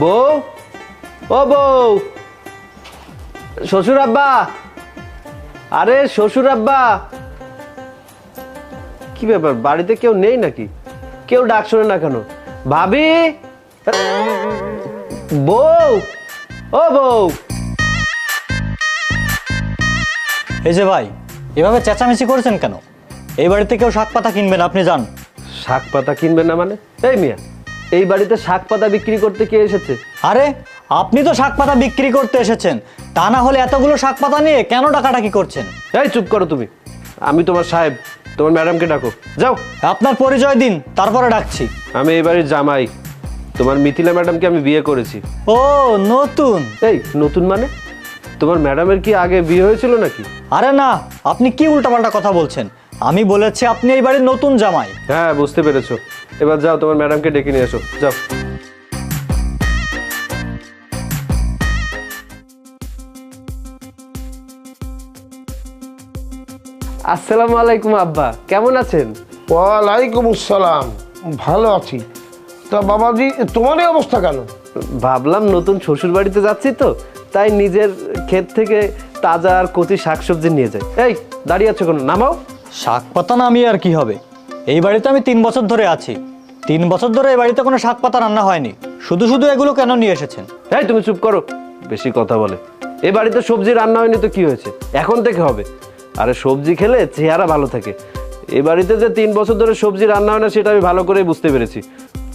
বউ, ও বউ, শ্বশুর আব্বা, আরে শ্বশুর আব্বা, কি ব্যাপার বাড়িতে কেউ নেই নাকি? কেউ ডাক শোনে না কেন? ভাবি, বউ, ও বউ। এই যে ভাই, এভাবে চেঁচামেচি করেছেন কেন? এই বাড়িতে কেউ শাক পাতা কিনবেন, আপনি যান। শাক পাতা কিনবেন না মানে? এই মিয়া, এই বাড়িতে শাক পাতা বিক্রি করতে কে এসেছে? আরে আপনি তো শাক পাতা বিক্রি করতে এসেছেন, তা না হলে এতগুলো শাক পাতা নিয়ে কেন ডাকাডাকি করছেন? এই চুপ করো তুমি, আমি তোমার সাহেব, তোমার ম্যাডামকে ডাকো, যাও। আপনার পরিচয় দিন, তারপরে ডাকছি। আমি এই বাড়ির জামাই, তোমার মিথিলা ম্যাডামকে আমি বিয়ে করেছি। ও নতুন? এই নতুন মানে? তোমার ম্যাডামের কি আগে বিয়ে হয়েছিল নাকি? আরে না, আপনি কি উল্টাপাল্টা কথা বলছেন? আমি বলেছি আপনি এই বাড়ির নতুন জামাই। হ্যাঁ বুঝতে পেরেছো, এবার যাও তোমার ম্যাডামকে ডেকে নিয়ে এসো, যাও। আসসালামু আলাইকুম আব্বা, কেমন আছেন? ওয়ালাইকুম আসসালাম, ভালো আছি। তা বাবাজি, তোমার এই অবস্থা কেন? ভাবলাম নতুন শ্বশুর বাড়িতে যাচ্ছি তো, তাই নিজের ক্ষেত থেকে তাজা আর কচি শাকসবজি নিয়ে যাই। এই দাঁড়িয়ে আছো কেন, নামাও। শাক পাতা নামিয়ে আর কি হবে? এই বাড়িতে আমি 3 বছর ধরে আছি, 3 বছর ধরে এই বাড়িতে কোনো শাক পাতা রান্না হয়নি। শুধু শুধু এগুলো কেন নিয়ে এসেছেন? এই তুমি চুপ করো, বেশি কথা বলে। এ বাড়িতে সবজি রান্না হয়নি তো কি হয়েছে, এখন থেকে হবে। আরে সবজি খেলে চেহারা ভালো থাকে। এ বাড়িতে যে 3 বছর ধরে সবজি রান্না হয় না সেটা আমি ভালো করেই বুঝতে পেরেছি।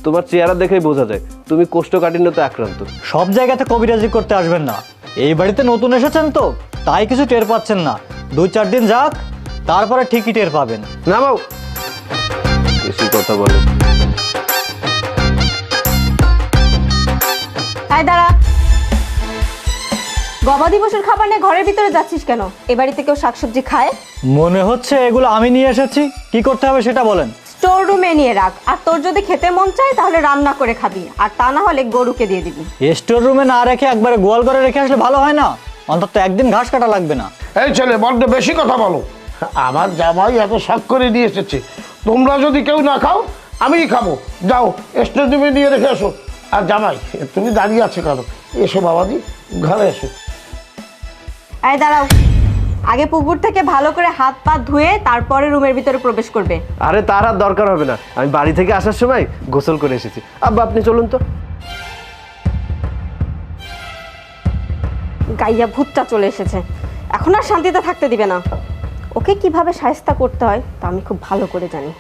তোমার চেহারা দেখেই বোঝা যায় তুমি কোষ্ঠকাঠিন্যতে আক্রান্ত। সব জায়গাতে কবিরাজি করতে আসবেন না। এই বাড়িতে নতুন এসেছেন তো, তাই কিছু টের পাচ্ছেন না। 2-4 দিন যাক, তারপরে ঠিকই টের পাবেন। নামাও, বেশি কথা বলে। আয় দাঁড়া, গবাদি পশুর খাবার নিয়ে ঘরের ভিতরে যাচ্ছিস কেন? এ বাড়িতে কেউ শাকসবজি খায়? মনে হচ্ছে এগুলো আমি নিয়ে এসেছি। কি করতে হবে সেটা বলেন। স্টোর রুমে নিয়ে রাখ, আর তোর যদি খেতে মন চায় তাহলে রান্না করে খাবি, আর তা না হলে গরুকে দিয়ে দিবি। স্টোর রুমে না রেখে একবারে গোয়াল ঘরে রেখে আসলে ভালো হয় না? অন্তত একদিন ঘাস কাটা লাগবে না। এই ছেলে, বড্ড বেশি কথা বলো। আমার জামাই এত শখ করে দিয়ে এসেছে, তোমরা যদি কেউ না খাও আমিই খাবো। যাও স্টোর রুমে নিয়ে রেখে এসো। আর জামাই, তুমি দাঁড়িয়ে আছো কেন? এসো বাবাজি, ঘরে এসো। আয় দাঁড়াও, আগে পুকুর থেকে ভালো করে হাত পা ধুয়ে তারপরে রুমের ভিতরে প্রবেশ করবে। আরে তার আর দরকার হবে না, আমি বাড়ি থেকে আসার সময় গোসল করে এসেছি। আব্বা আপনি চলুন তো। গাইয়া ভূতটা চলে এসেছে, এখন আর শান্তিতে থাকতে দিবে না। ওকে কিভাবে শায়েস্তা করতে হয় তা আমি খুব ভালো করে জানি।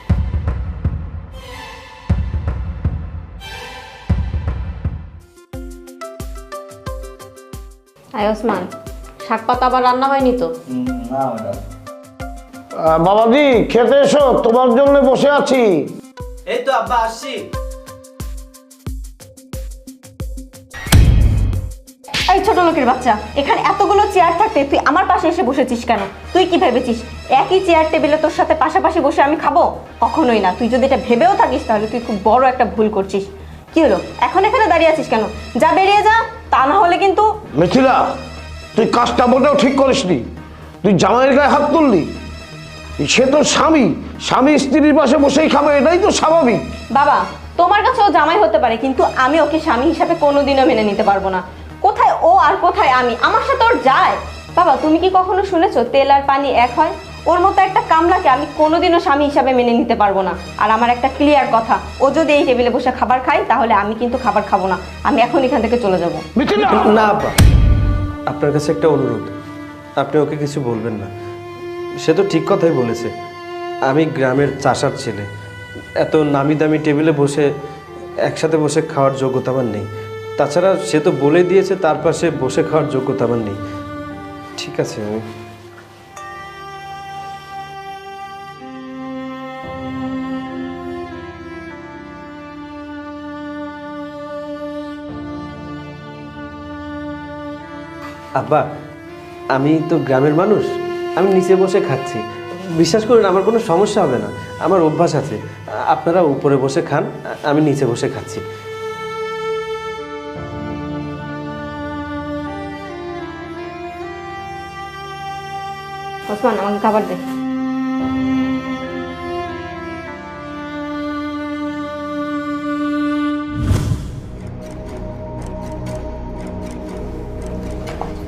আয় ওসমান, শাক পাতা আবার রান্না হয়নি তো? বাবাজি খেতে এসো, তোমার জন্য বসে আছি। এই তো আব্বা আসছি। এই ছোট লোকের বাচ্চা, এখানে এতগুলো চেয়ার থাকতে তুই আমার পাশে এসে বসেছিস কেন? তুই কি ভেবেছিস একই চেয়ার টেবিলে তোর সাথে পাশাপাশি বসে আমি খাবো? কখনোই না। তুই যদি এটা ভেবেও থাকিস তাহলে তুই খুব বড় একটা ভুল করছিস। কি হলো, এখন এখানে দাঁড়িয়ে আছিস কেন? যা বেরিয়ে যা, তা না হলে কিন্তু। মিথিলা, তুই কাজটা মোটেও ঠিক করিসনি। তুই জামাইয়ের গায়ে হাত তুললি। সে তো স্বামী, স্বামী স্ত্রীর পাশে বসেই খাবে, এটাই তো স্বাভাবিক। বাবা, তোমার কাছে ও জামাই হতে পারে, কিন্তু আমি ওকে স্বামী হিসাবে কোনোদিনও মেনে নিতে পারবো না। কোথায় ও আর কোথায় আমি? আমার সাথে ওর যায়। বাবা, তুমি কি কখনো শুনেছো তেল আর পানি এক হয়? ওর মতো একটা কামলাকে আমি কোনোদিনও স্বামী হিসাবে মেনে নিতে পারবো না। আর আমার একটা ক্লিয়ার কথা, ও যদি এই টেবিলে বসে খাবার খায় তাহলে আমি কিন্তু খাবার খাবো না। আমি এখন এখান থেকে চলে যাবো। মিথিলা, না আব্বা, আপনার কাছে একটা অনুরোধ, আপনি ওকে কিছু বলবেন না। সে তো ঠিক কথাই বলেছে, আমি গ্রামের চাষার ছেলে, এত নামি দামি টেবিলে বসে একসাথে বসে খাওয়ার যোগ্যতা আমার নেই। তাছাড়া সে তো বলে দিয়েছে তার পাশে বসে খাওয়ার যোগ্যতা আমার নেই। ঠিক আছে, আমি আব্বা, আমি তো গ্রামের মানুষ, আমি নিচে বসে খাচ্ছি। বিশ্বাস করুন আমার কোনো সমস্যা হবে না, আমার অভ্যাস আছে। আপনারা উপরে বসে খান, আমি নিচে বসে খাচ্ছি। ওসমান, আমাকে খাবার দে।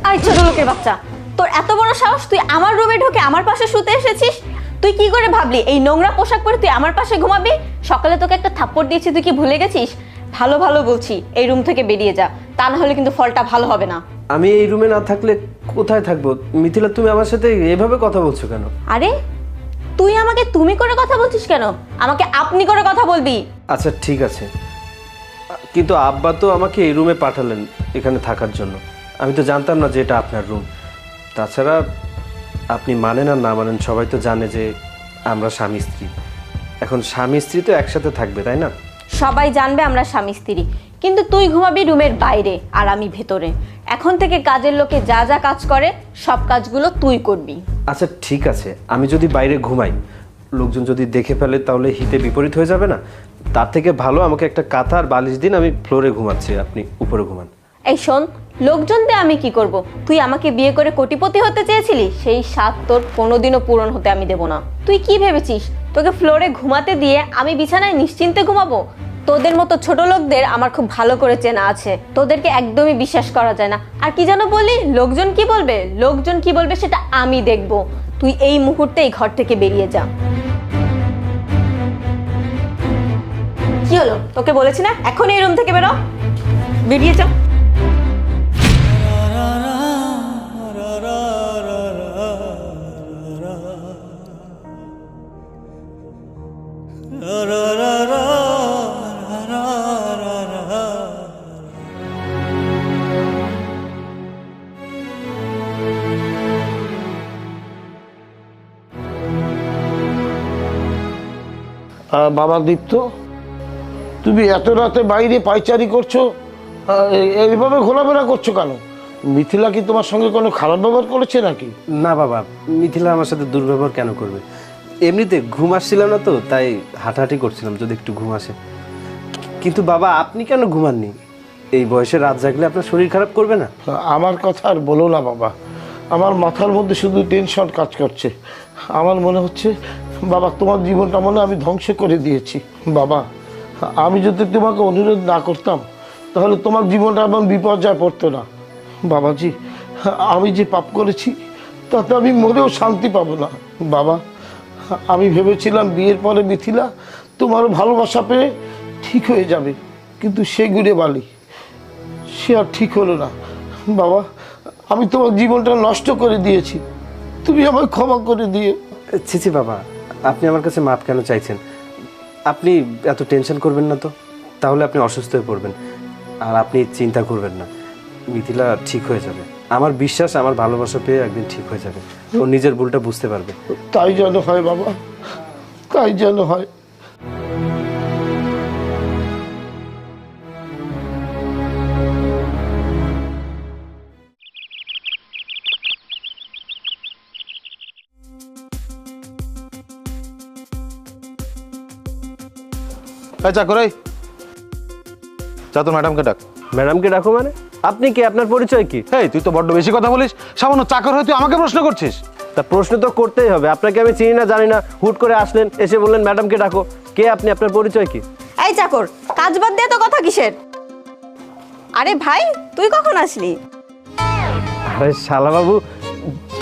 আই ছোট লোকের বাচ্চা, তোর এত বড় সাহস, তুই আমার রুমে ঢুকে আমার পাশে শুতে এসেছিস? তুই কি করে ভাবলি এই নোংরা পোশাক পরে তুই আমার পাশে ঘুমাবি? সকালে তোকে একটা থাপ্পড় দিয়েছি, তুই কি ভুলে গেছিস? ভালো ভালো বলছি, এই রুম থেকে বেরিয়ে যা, তা না হলে কিন্তু ফলটা ভালো হবে না। আমি এই রুমে না থাকলে কোথায় থাকবো? মিথিলা, তুমি আমার সাথে এভাবে কথা বলছো কেন? আরে তুই আমাকে তুমি করে কথা বলছিস কেন? আমাকে আপনি করে কথা বলবি। আচ্ছা ঠিক আছে, কিন্তু আব্বা তো আমাকে এই রুমে পাঠালেন এখানে থাকার জন্য। আমি তো জানতাম না যে এটা আপনার রুম। তাছাড়া আপনি মানেন আর না মানেন, সবাই তো জানে যে আমরা স্বামী স্ত্রী। এখন স্বামী স্ত্রী তো একসাথে থাকবে, তাই না? সবাই জানবে আমরা স্বামী স্ত্রী, কিন্তু তুই ঘুমাবি রুমের বাইরে আর আমি ভেতরে। এখন থেকে কাজের লোকে যা যা কাজ করে সব কাজগুলো তুই করবি। আচ্ছা ঠিক আছে, আমি যদি বাইরে ঘুমাই, লোকজন যদি দেখে ফেলে তাহলে হিতে বিপরীত হয়ে যাবে না? তার থেকে ভালো আমাকে একটা কাঁথা আর বালিশ দিন, আমি ফ্লোরে ঘুমাচ্ছি, আপনি উপরে ঘুমান। এই শোন, লোকজন দিয়ে আমি কি করব? তুই আমাকে বিয়ে করে কোটিপতি হতে চেয়েছিলি, সেই স্বাদ তোর কোনোদিনও পূরণ হতে আমি দেব না। তুই কি ভেবেছিস তোকে ফ্লোরে ঘুমাতে দিয়ে আমি বিছানায় নিশ্চিন্তে ঘুমাবো? তোদের মতো ছোট লোকদের আমার খুব ভালো করে চেনা আছে, তোদেরকে একদমই বিশ্বাস করা যায় না। আর কি যেন বলি, লোকজন কি বলবে? লোকজন কি বলবে সেটা আমি দেখব। তুই এই মুহূর্তে এই ঘর থেকে বেরিয়ে যা। কি হলো? তোকে বলেছি না এখন এই রুম থেকে বেরো, বেরিয়ে যা। বাবা দীপ্ত, তুমি এত রাতে বাইরে পায়চারি করছো, এইভাবে ঘোরাফেরা করছো কেন? মিথিলা কি তোমার সঙ্গে কোনো খারাপ ব্যবহার করেছে নাকি? না বাবা, মিথিলা আমার সাথে দুর্ব্যবহার কেন করবে? এমনিতে ঘুম আসছিলাম না তো, তাই হাঁটাহাঁটি করছিলাম যদি একটু ঘুম আসে। কিন্তু বাবা, আপনি কেন ঘুমাননি? এই বয়সে রাত জাগলে আপনার শরীর খারাপ করবে না? আমার কথা আর বলো না বাবা, আমার মাথার মধ্যে শুধু টেনশন কাজ করছে। আমার মনে হচ্ছে বাবা, তোমার জীবনটা মনে আমি ধ্বংস করে দিয়েছি। বাবা, আমি যদি তোমাকে অনুরোধ না করতাম তাহলে তোমার জীবনটা এমন বিপর্যয় পড়তো না। বাবাজি, আমি যে পাপ করেছি তাতে আমি মরেও শান্তি পাবো না। বাবা, আমি ভেবেছিলাম বিয়ের পরে মিথিলা তোমার ভালোবাসা পেয়ে ঠিক হয়ে যাবে, কিন্তু সে ঘুরে বালি, সে আর ঠিক হলো না। বাবা, আমি তোমার জীবনটা নষ্ট করে দিয়েছি, তুমি আমায় ক্ষমা করে দিও। ছি বাবা, আপনি আমার কাছে মাপ কেন চাইছেন? আপনি এত টেনশন করবেন না তো, তাহলে আপনি অসুস্থ হয়ে পড়বেন। আর আপনি চিন্তা করবেন না, মিথিলা ঠিক হয়ে যাবে। আমার বিশ্বাস, আমার ভালোবাসা পেয়ে একদিন ঠিক হয়ে যাবে। ও নিজের ভুলটা বুঝতে পারবে। তাই যেন হয় বাবা, তাই যেন হয়। চাকর, যা তো ম্যাডামকে ডাক। ম্যাডামকে ডাকো মানে? আপনি কি? আপনার পরিচয় কি? এই তুই তো বড্ড বেশি কথা বলিস। সামান্য চাকর হয়ে তুই আমাকে প্রশ্ন করছিস? তা প্রশ্ন তো করতেই হবে। আপনাকে আমি চিনি না, জানি না, হুট করে আসলেন, এসে বললেন ম্যাডামকে ডাকো। কে আপনি? আপনার পরিচয় কি? এই চাকর, কাজ বাদ দিয়ে তো কথা কিসের? আরে ভাই, তুই কখন আসলি? আরে শালা বাবু,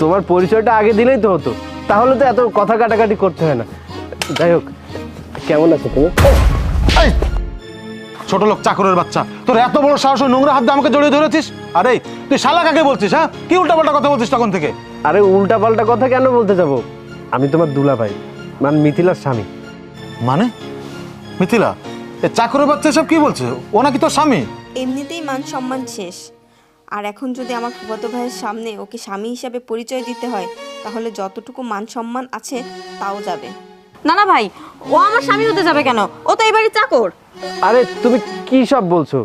তোমার পরিচয়টা আগে দিলেই তো হতো, তাহলে তো এত কথা কাটাকাটি করতে হয় না। যাই হোক, কেমন আছো তুমি? এই ছোট লোক চাকরের বাচ্চা, তোর এত বড় সাহস, ওই নোংরা হাত দিয়ে আমাকে জড়িয়ে ধরেছিস? আরে তুই শালা কাকে বলছিস? হ্যাঁ, কি উল্টাপাল্টা কথা বলছিস তখন থেকে? আরে উল্টা পাল্টা কথা কেন বলতে যাব? আমি তোমার দুলা ভাই, মানে মিথিলার স্বামী। মানে মিথিলা, এ চাকরের বাচ্চা সব কি বলছে? ও নাকি তোর স্বামী? এমনিতেই মান সম্মান শেষ, আর এখন যদি আমার ফুফাতো ভাইয়ের সামনে ওকে স্বামী হিসাবে পরিচয় দিতে হয়, তাহলে যতটুকু মান সম্মান আছে তাও যাবে। না না ভাই, ও আমার স্বামী হতে যাবে কেন? ও তো এই বাড়ির চাকর। আরে তুমি কি সব বলছো?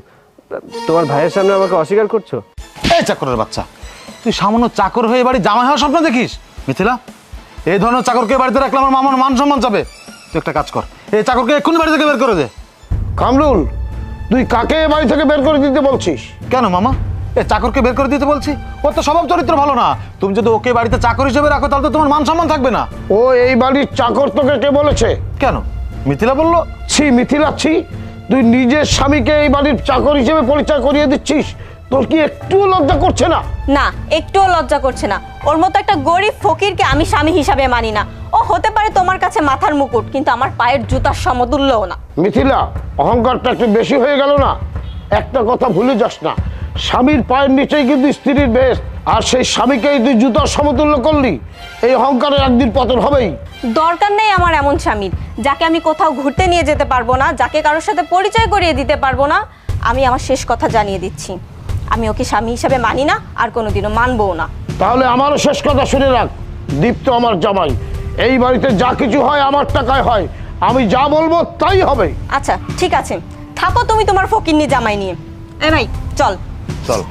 তোমার ভাইয়ের সামনে আমাকে অস্বীকার করছো? এই চাকরের বাচ্চা, তুই সামান্য চাকর হয়ে বাড়ি জামাই হওয়ার স্বপ্ন দেখিস? মিথিলা, এই ধরনের চাকরকে বাড়িতে রাখলে আমার মামার মান সম্মান যাবে। তুই একটা কাজ কর, এই চাকরকে এক্ষুনি বাড়ি থেকে বের করে দে। কামরুল, তুই কাকে এ বাড়ি থেকে বের করে দিতে বলছিস? কেন মামা, এ চাকরকে বের করে দিতে বলছি? ওর তো স্বভাব চরিত্র ভালো না। তুমি যদি ওকে বাড়িতে চাকর হিসেবে রাখো তাহলে তো তোমার মান সম্মান থাকবে না। ও এই বাড়ির চাকর তোকে কে বলেছে? কেন? মিথিলা বললো। ছি মিথিলা, ছি! তুই নিজের স্বামীকে এই বাড়ির চাকর হিসেবে পরিচয় করিয়ে দিচ্ছিস? তোর কি একটুও লজ্জা করছে না? না, একটুও লজ্জা করছে না। ওর মতো একটা গরিব ফকিরকে আমি স্বামী হিসাবে মানি না। ও হতে পারে তোমার কাছে মাথার মুকুট, কিন্তু আমার পায়ের জুতার সমতুল্যও না। মিথিলা, অহংকারটা একটু বেশি হয়ে গেল না? একটা কথা ভুলে যাস না, স্বামীর পায়ের নিচেই কিন্তু স্ত্রীর বেশ। আর সেই স্বামীকেই তুই জুতার সমতুল্য করলি, এই অহংকারের একদিন পতন হবেই। দরকার নেই আমার এমন স্বামীর, যাকে আমি কোথাও ঘুরতে নিয়ে যেতে পারবো না, যাকে কারোর সাথে পরিচয় করিয়ে দিতে পারবো না। আমি আমার শেষ কথা জানিয়ে দিচ্ছি, আমি ওকে স্বামী হিসাবে মানি না, আর কোনোদিনও মানবও না। তাহলে আমারও শেষ কথা শুনে রাখ, দীপ্ত আমার জামাই। এই বাড়িতে যা কিছু হয় আমার টাকায় হয়, আমি যা বলবো তাই হবে। আচ্ছা ঠিক আছে, থাকো তুমি তোমার ফকিন্নি জামাই নিয়ে। এ ভাই চল। চল।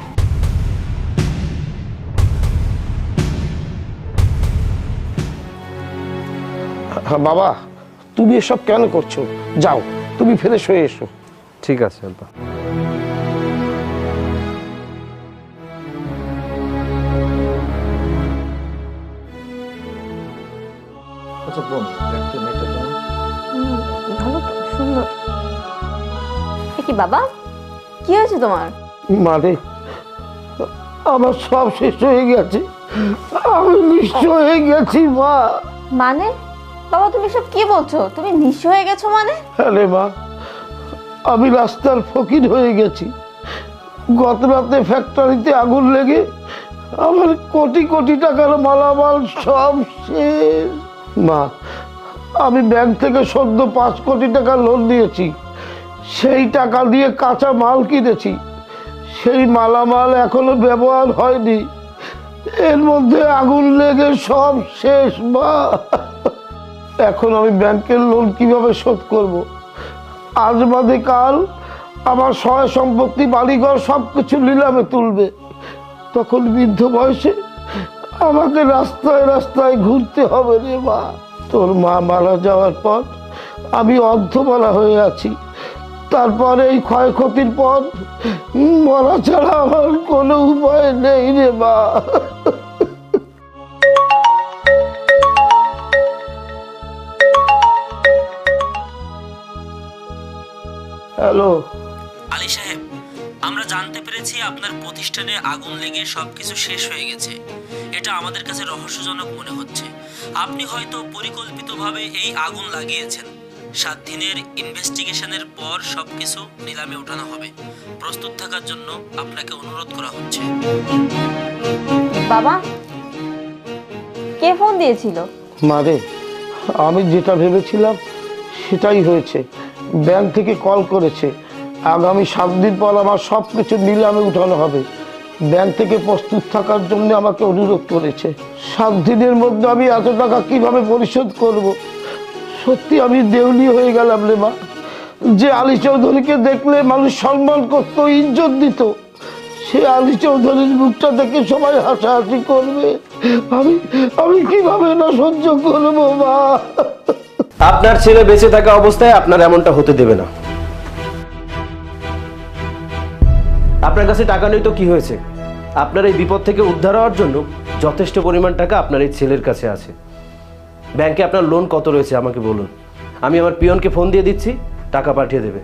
হ্যাঁ বাবা, তুমি এসব কেন করছো? যাও, তুমি ফ্রেশ হয়ে এসো। ঠিক আছে আব্বা। আচ্ছা বোন, দেখতে মেয়েটা কেমন? ভালো তো, সুন্দর। কি বাবা, কি হয়েছে তোমার? মানে আমার সব শেষ হয়ে গেছে, আমি নিঃস্ব হয়ে গেছি মা। মানে বাবা তুমি সব কি বলছো? তুমি নিঃস্ব হয়ে গেছো মানে? আরে মা, আমি রাস্তার ফকির হয়ে গেছি। গত রাতে ফ্যাক্টরিতে আগুন লেগে আমার কোটি কোটি টাকার মালামাল সব শেষ। মা, আমি ব্যাংক থেকে সদ্য 5 কোটি টাকা লোন নিয়েছি, সেই টাকা দিয়ে কাঁচা মাল কিনেছি। সেই মালামাল এখনো ব্যবহার হয়নি, এর মধ্যে আগুন লেগে সব শেষ মা। এখন আমি ব্যাংকের লোন কিভাবে শোধ করব? আজ বাদে কাল আমার সয় সম্পত্তি, বাড়িঘর সবকিছু নিলামে তুলবে। তখন বৃদ্ধ বয়সে আমাকে রাস্তায় রাস্তায় ঘুরতে হবে রে মা। তোর মা মারা যাওয়ার পর আমি অর্ধমালা হয়ে আছি। তারপরে এই ক্ষয়ক্ষতির পর মরা ছাড়া আমার কোনো উপায় নেই রে মা। হ্যালো আলী সাহেব, আমরা জানতে পেরেছি আপনার প্রতিষ্ঠানে আগুন লেগে সবকিছু শেষ হয়ে গেছে। এটা আমাদের কাছে রহস্যজনক মনে হচ্ছে। আপনি হয়তো পরিকল্পিতভাবে এই আগুন লাগিয়েছেন। 7 দিনের ইনভেস্টিগেশনের পর সবকিছু নিলামে ওঠানো হবে। প্রস্তুত থাকার জন্য আপনাকে অনুরোধ করা হচ্ছে। বাবা, কে ফোন দিয়েছিল? মারে, আমি যেটা ভেবেছিলাম সেটাই হয়েছে। ব্যাংক থেকে কল করেছে, আগামী 7 দিন পর আমার সব কিছু নিলামে উঠানো হবে। ব্যাংক থেকে প্রস্তুত থাকার জন্য আমাকে অনুরোধ করেছে। 7 দিনের মধ্যে আমি এত টাকা কিভাবে পরিশোধ করব? সত্যি আমি দেউলি হয়ে গেলাম রে মা। যে আলী চৌধুরীকে দেখলে মানুষ সম্মান করত, ইজ্জত দিত, সে আলী চৌধুরীর মুখটা দেখে সবাই হাসাহাসি করবে। আমি কিভাবে না সহ্য করবো মা? আপনার ছেলে বেঁচে থাকা অবস্থায় আপনার এমনটা হতে দেবে না। আপনার কাছে টাকা নেই তো কি হয়েছে? আপনার এই বিপদ থেকে উদ্ধার হওয়ার জন্য যথেষ্ট পরিমাণ টাকা আপনার এই ছেলের কাছে আছে। ব্যাংকে আপনার লোন কত রয়েছে আমাকে বলুন, আমি আমার পিয়নকে ফোন দিয়ে দিচ্ছি, টাকা পাঠিয়ে দেবে।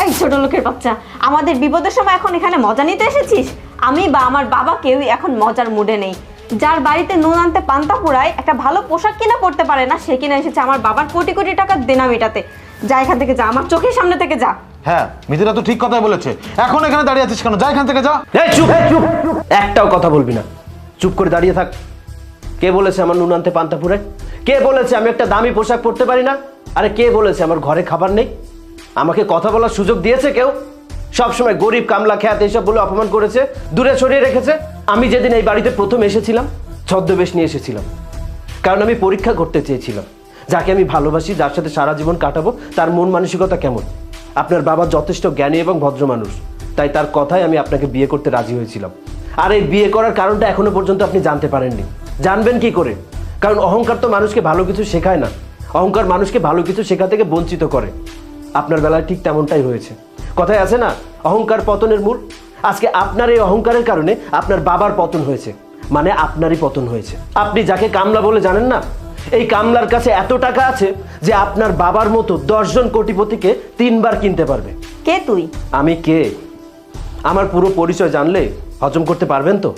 এই ছোট লোকের বাচ্চা, আমাদের বিপদের সময় এখন এখানে মজা নিতে এসেছিস? আমি বা আমার বাবা কেউই এখন মজার মুডে নেই। যার বাড়িতে নুন আনতে পান্তা পোড়ায়, একটা ভালো পোশাক কিনা পড়তে পারে না, সে কিনা এসেছে আমার বাবার কোটি কোটি টাকার দেনা মেটাতে। যা এখান থেকে যা, আমার চোখের সামনে থেকে যা। হ্যাঁ, মিথিলা তো ঠিক কথাই বলেছে। এখন এখানে দাঁড়িয়ে আছিস কেন? যা এখান থেকে যা। এই চুপ, চুপ, একটাও কথা বলবি না, চুপ করে দাঁড়িয়ে থাক। কে বলেছে আমার নুন আনতে পান্তা ফুরায়? কে বলেছে আমি একটা দামি পোশাক পরতে পারি না? আরে কে বলেছে আমার ঘরে খাবার নেই? আমাকে কথা বলার সুযোগ দিয়েছে কেউ? সবসময় গরিব, কামলা, খ্যাত এইসব বলে অপমান করেছে, দূরে সরিয়ে রেখেছে। আমি যেদিন এই বাড়িতে প্রথম এসেছিলাম, ছদ্মবেশ নিয়ে এসেছিলাম, কারণ আমি পরীক্ষা করতে চেয়েছিলাম যাকে আমি ভালোবাসি, যার সাথে সারা জীবন কাটাবো, তার মন মানসিকতা কেমন। আপনার বাবা যথেষ্ট জ্ঞানী এবং ভদ্র মানুষ, তাই তার কথায় আমি আপনাকে বিয়ে করতে রাজি হয়েছিলাম। আর এই বিয়ে করার কারণটা এখনো পর্যন্ত আপনি জানতে পারেননি। জানবেন কি করে? কারণ অহংকার তো মানুষকে ভালো কিছু শেখায় না, অহংকার মানুষকে ভালো কিছু শেখা থেকে বঞ্চিত করে। আপনার বেলায় ঠিক তেমনটাই হয়েছে। কথায় আছে না, অহংকার পতনের মূল। আজকে আপনার এই অহংকারের কারণে আপনার বাবার পতন হয়েছে, মানে আপনারই পতন হয়েছে। আপনি যাকে কামলা বলে জানেন না, এই কামলার কাছে এত টাকা আছে যে আপনার বাবার মতো 10 জন কোটিপতিকে 3 বার কিনতে পারবে। কে তুই? আমি কে? আমার পুরো পরিচয় জানলে হজম করতে পারবেন তো?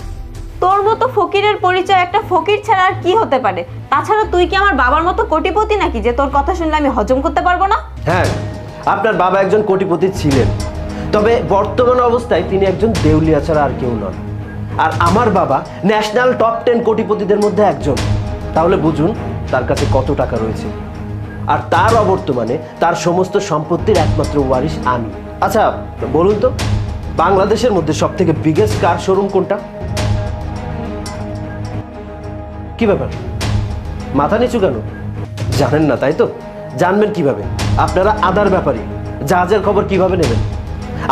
তোর মতো ফকিরের পরিচয় একটা ফকির ছাড়া আর কি হতে পারে? তাছাড়া তুই কি আমার বাবার মতো কোটিপতি নাকি যে তোর কথা শুনলে আমি হজম করতে পারবো না? হ্যাঁ, আপনার বাবা একজন কোটিপতি ছিলেন, তবে বর্তমান অবস্থায় তিনি একজন দেউলিয়া ছাড়া আর কেউ নন। আর আমার বাবা ন্যাশনাল টপ 10 কোটিপতিদের মধ্যে একজন। তাহলে বুঝুন তার কাছে কত টাকা রয়েছে। আর তার অবর্তমানে তার সমস্ত সম্পত্তির একমাত্র ওয়ারিশ আমি। আচ্ছা বলুন তো, বাংলাদেশের মধ্যে সব থেকে বিগেস্ট কার শোরুম কোনটা? কি ব্যাপার, মাথা নিচু কেন? জানেন না তাই তো? জানবেন কিভাবে? আপনারা আদার ব্যাপারে জাহাজের খবর কিভাবে নেবেন?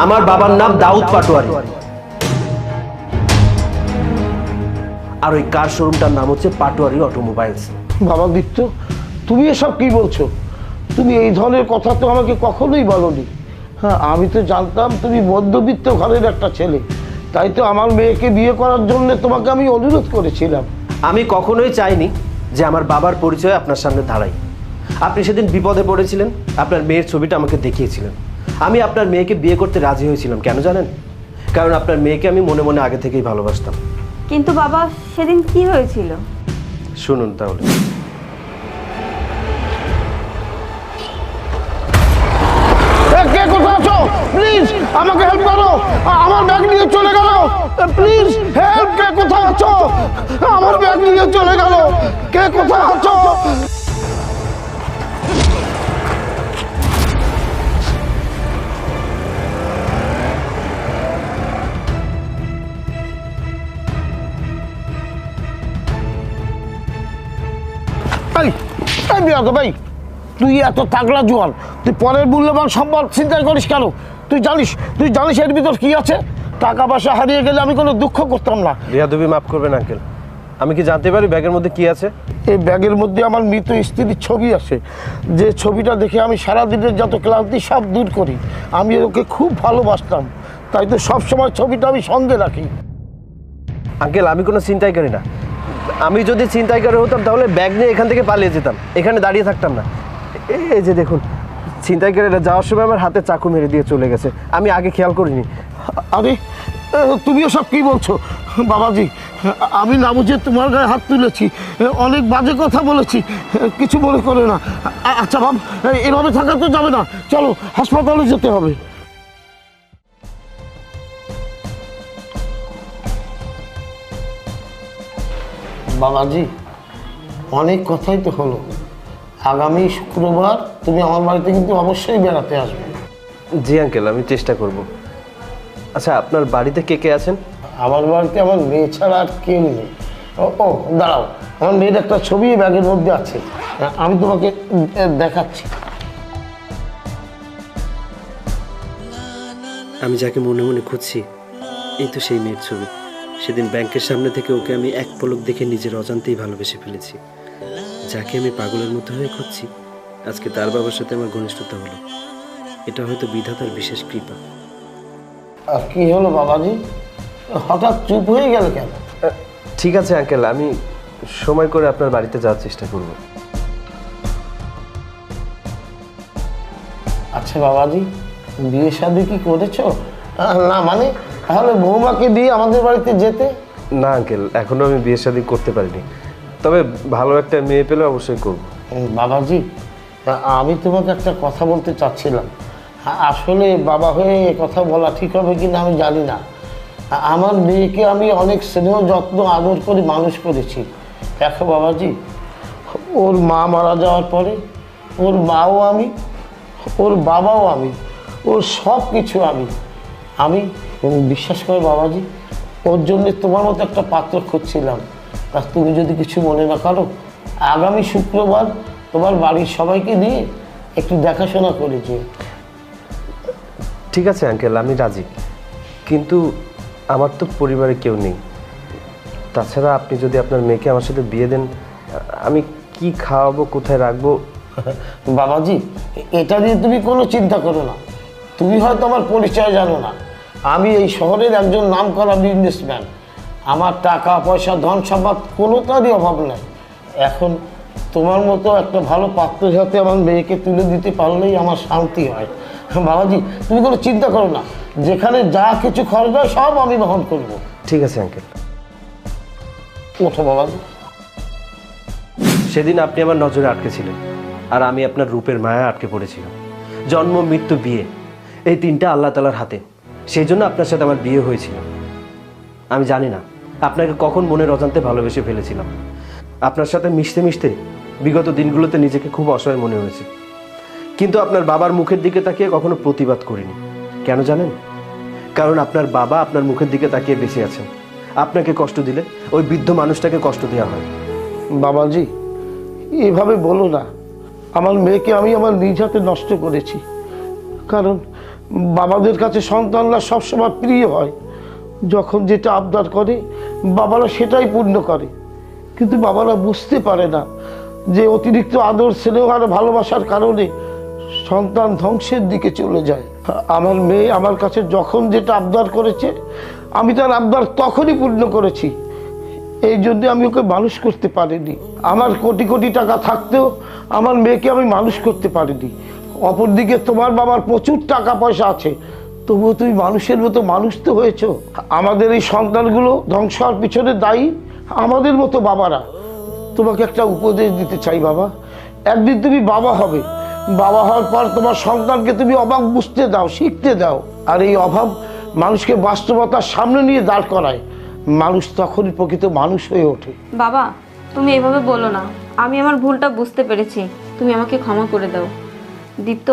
আমার বাবার নাম দাউদ পাটোয়ারি, আর ওই কার শোরুমটার নাম হচ্ছে পাটোয়ারি অটোমোবাইলস। বাবা দীপ্ত, তুমি এসব কি বলছো? তুমি এই ধরনের কথা তো আমাকে কখনোই বলোনি। হ্যাঁ, আমি তো জানতাম তুমি মধ্যবিত্ত ঘরের একটা ছেলে, তাই তো আমার মেয়েকে বিয়ে করার জন্য তোমাকে আমি অনুরোধ করেছিলাম। আমি কখনোই চাইনি যে আমার বাবার পরিচয় আপনার সামনে দাঁড়াই। আপনি সেদিন বিপদে পড়েছিলেন, আপনার মেয়ের ছবিটা আমাকে দেখিয়েছিলেন। আমি আপনার মেয়েকে বিয়ে করতে রাজি হয়েছিলাম। কেন জানেন? কারণ আপনার মেয়েকে আমি মনে মনে আগে থেকেই ভালোবাসতাম। কিন্তু বাবা, সেদিন কি হয়েছিল? শুনুন তাহলে। কে কোথায় আছো? প্লিজ আমাকে হেল্প করো, আমার ব্যাগ নিয়ে চলে গেল। প্লিজ হেল্প, কে কোথায় আছো? আমার ব্যাগ নিয়ে চলে গেল, কে কোথায় আছো? ভাই, তুই এত তাগড়া জোয়ান, তুই পরের মূল্যবান সম্পদ চিন্তাই করিস কেন? তুই জানিস এর ভিতর কি আছে? টাকা পয়সা হারিয়ে গেলে আমি কোনো দুঃখ করতাম না। রিয়াদবি মাফ করবেন আঙ্কেল, আমি কি জানতে পারি ব্যাগের মধ্যে কি আছে? এই ব্যাগের মধ্যে আমার মৃত স্ত্রীর ছবি আছে, যে ছবিটা দেখে আমি সারাদিনের যত ক্লান্তি সব দূর করি। আমি ওকে খুব ভালোবাসতাম, তাই তো সবসময় ছবিটা আমি সঙ্গে রাখি। আঙ্কেল, আমি কোনো চিন্তাই করি না। আমি যদি ছিনতাইকারী হতাম তাহলে ব্যাগ নিয়ে এখান থেকে পালিয়ে যেতাম, এখানে দাঁড়িয়ে থাকতাম না। এই যে দেখুন, ছিনতাইকারীরা যাওয়ার সময় আমার হাতে চাকু মেরে দিয়ে চলে গেছে, আমি আগে খেয়াল করিনি। আরে তুমিও সব কি বলছো? বাবাজি, আমি না বুঝে তোমার গায়ে হাত তুলেছি, অনেক বাজে কথা বলেছি, কিছু মনে করে না। আচ্ছা বাব, এভাবে থাকা তো যাবে না, চলো হাসপাতালে যেতে হবে। বাবাজি, অনেক কথাই তো হলো। আগামী শুক্রবার তুমি আমার বাড়িতে কিন্তু অবশ্যই বেড়াতে আসবে। জি আঙ্কেল, আমি চেষ্টা করব। আচ্ছা, আপনার বাড়িতে কে কে আছেন? আমার বাড়িতে আমার মেয়ে ছাড়া আর কেউ নেই। ও দাঁড়াও, আমার মেয়ের একটা ছবি ব্যাগের মধ্যে আছে, আমি তোমাকে দেখাচ্ছি। আমি যাকে মনে মনে খুঁজছি, এই তো সেই মেয়ের ছবি। সেদিন ব্যাংকের সামনে থেকে ওকে আমি এক পলক দেখে নিজের অজান্তেই ভালোবেসে ফেলেছি। যাকে আমি পাগলের মতো হয়ে খুঁজছি, আজকে তার বাবার সাথে আমার ঘনিষ্ঠতা হলো। এটা হয়তো বিধাতার বিশেষ কৃপা। আর কি হলো বাবাজি, হঠাৎ চুপ হয়ে গেল কেন? ঠিক আছে আঙ্কেল, আমি সময় করে আপনার বাড়িতে যাওয়ার চেষ্টা করব। আচ্ছা বাবাজি, বিয়ে শাদী কি করেছো? না মানে, তাহলে বৌমাকে দিয়ে আমাদের বাড়িতে যেতে। না আঙ্কেল, এখনো আমি বিয়ে শাদী করতে পারিনি, তবে ভালো একটা মেয়ে পেলে অবশ্যই করব। বাবাজি, আমি তোমাকে একটা কথা বলতে চাচ্ছিলাম। আসলে বাবা হয়ে এ কথা বলা ঠিক হবে কিনা আমি জানি না। আমার মেয়েকে আমি অনেক স্নেহ যত্ন আদর করে মানুষ করেছি। দেখো বাবাজি, ওর মা মারা যাওয়ার পরে ওর মাও আমি, ওর বাবাও আমি, ওর সব কিছু আমি বিশ্বাস করে বাবাজি, ওর জন্য তোমার মতো একটা পাত্র খুঁজছিলাম। তা তুমি যদি কিছু মনে না করো, আগামী শুক্রবার তোমার বাড়ির সবাইকে নিয়ে একটু দেখাশোনা করেছি। ঠিক আছে আঙ্কেল, আমি রাজি, কিন্তু আমার তো পরিবারে কেউ নেই। তাছাড়া আপনি যদি আপনার মেয়েকে আমার সাথে বিয়ে দেন, আমি কি খাওয়াবো, কোথায় রাখবো? বাবাজি, এটা নিয়ে তুমি কোনো চিন্তা করো না। তুমি হয়তো আমার পরিচয় জানো না, আমি এই শহরের একজন নামকরা বিজনেসম্যান। আমার টাকা পয়সা ধন সম্পদ কোনোটারই অভাব নাই। এখন তোমার মতো একটা ভালো পাত্রের হাতে আমার মেয়েকে তুলে দিতে পারলেই আমার শান্তি হয়। বাবাজি, তুমি কোনো চিন্তা করো না, যেখানে যা কিছু খরচ হয় সব আমি বহন করব। ঠিক আছে আঙ্কেল। ওঠো বাবা। সেদিন আপনি আমার নজরে আটকে ছিলেন, আর আমি আপনার রূপের মায়া আটকে পড়েছিলাম। জন্ম, মৃত্যু, বিয়ে, এই তিনটা আল্লাহ তাআলার হাতে। সেই জন্য আপনার সাথে আমার বিয়ে হয়েছিল। আমি জানি না আপনাকে কখন মনের অজান্তে ভালোবেসে ফেলেছিলাম। আপনার সাথে মিশতে মিশতে বিগত দিনগুলোতে নিজেকে খুব অসহায় মনে হয়েছে, কিন্তু আপনার বাবার মুখের দিকে তাকিয়ে কখনো প্রতিবাদ করিনি। কেন জানেন? কারণ আপনার বাবা আপনার মুখের দিকে তাকিয়ে বেঁচে আছেন। আপনাকে কষ্ট দিলে ওই বৃদ্ধ মানুষটাকে কষ্ট দেওয়া হয়। বাবাজি, এভাবে বলো না। আমার মেয়েকে আমি আমার নিজ হাতে নষ্ট করেছি। কারণ বাবাদের কাছে সন্তানরা সবসময় প্রিয় হয়। যখন যেটা আবদার করে বাবারা সেটাই পূর্ণ করে, কিন্তু বাবারা বুঝতে পারে না যে অতিরিক্ত আদর, স্নেহ আর ভালোবাসার কারণে সন্তান ধ্বংসের দিকে চলে যায়। আমার মেয়ে আমার কাছে যখন যেটা আবদার করেছে আমি তার আবদার তখনই পূর্ণ করেছি। এই জন্য আমি ওকে মানুষ করতে পারিনি। আমার কোটি কোটি টাকা থাকতেও আমার মেয়েকে আমি মানুষ করতে পারিনি। অপরদিকে তোমার বাবার প্রচুর টাকা পয়সা আছে, তবুও তুমি মানুষের মতো মানুষ তো হয়েছো। আমাদের এই সন্তানগুলো ধ্বংস হওয়ার পিছনে দায়ী আমাদের মতো বাবারা। তোমাকে একটা উপদেশ দিতে চাই বাবা। একদিন তুমি বাবা হবে, বাবা হওয়ার পর তোমার সন্তানকে তুমি অভাব বুঝতে দাও, শিখতে দাও। আর এই অভাব মানুষকে বাস্তবতার সামনে নিয়ে দাঁড় করায়। মানুষ তখনই প্রকৃত মানুষ হয়ে ওঠে। বাবা, তুমি এভাবে বলো না। আমি আমার ভুলটা বুঝতে পেরেছি, তুমি আমাকে ক্ষমা করে দাও। দীপ্ত,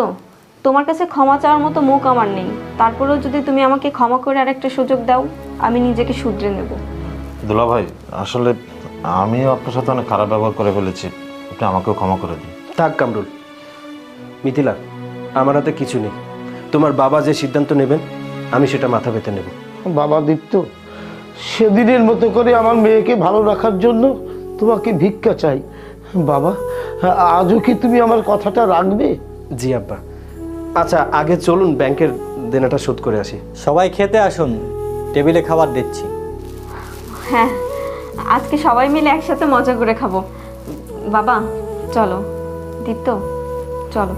তোমার কাছে ক্ষমা চাওয়ার মতো মুখ আমার নেই, তারপরেও যদি তুমি আমাকে ক্ষমা করে আরেকটা সুযোগ দাও, আমি নিজেকে শুধরে নেব। দুলা ভাই, আসলে আমিও আপনার সাথে অনেক খারাপ ব্যবহার করে ফেলেছি, আপনি আমাকেও ক্ষমা করে দিন। থাক কামরুল। মিথিলা, আমার হাতে কিছু নেই। তোমার বাবা যে সিদ্ধান্ত নেবেন আমি সেটা মাথা পেতে নেব। বাবা দীপ্ত, সেদিনের মতো করে আমার মেয়েকে ভালো রাখার জন্য তোমাকে ভিক্ষা চাই। বাবা, আজও কি তুমি আমার কথাটা রাখবে? জি আব্বা। আচ্ছা, আগে চলুন ব্যাংকের দেনাটা শোধ করে আসি। সবাই খেতে আসুন, টেবিলে খাবার দিচ্ছি। হ্যাঁ, আজকে সবাই মিলে একসাথে মজা করে খাবো। বাবা চলো। দীপ্ত চলো।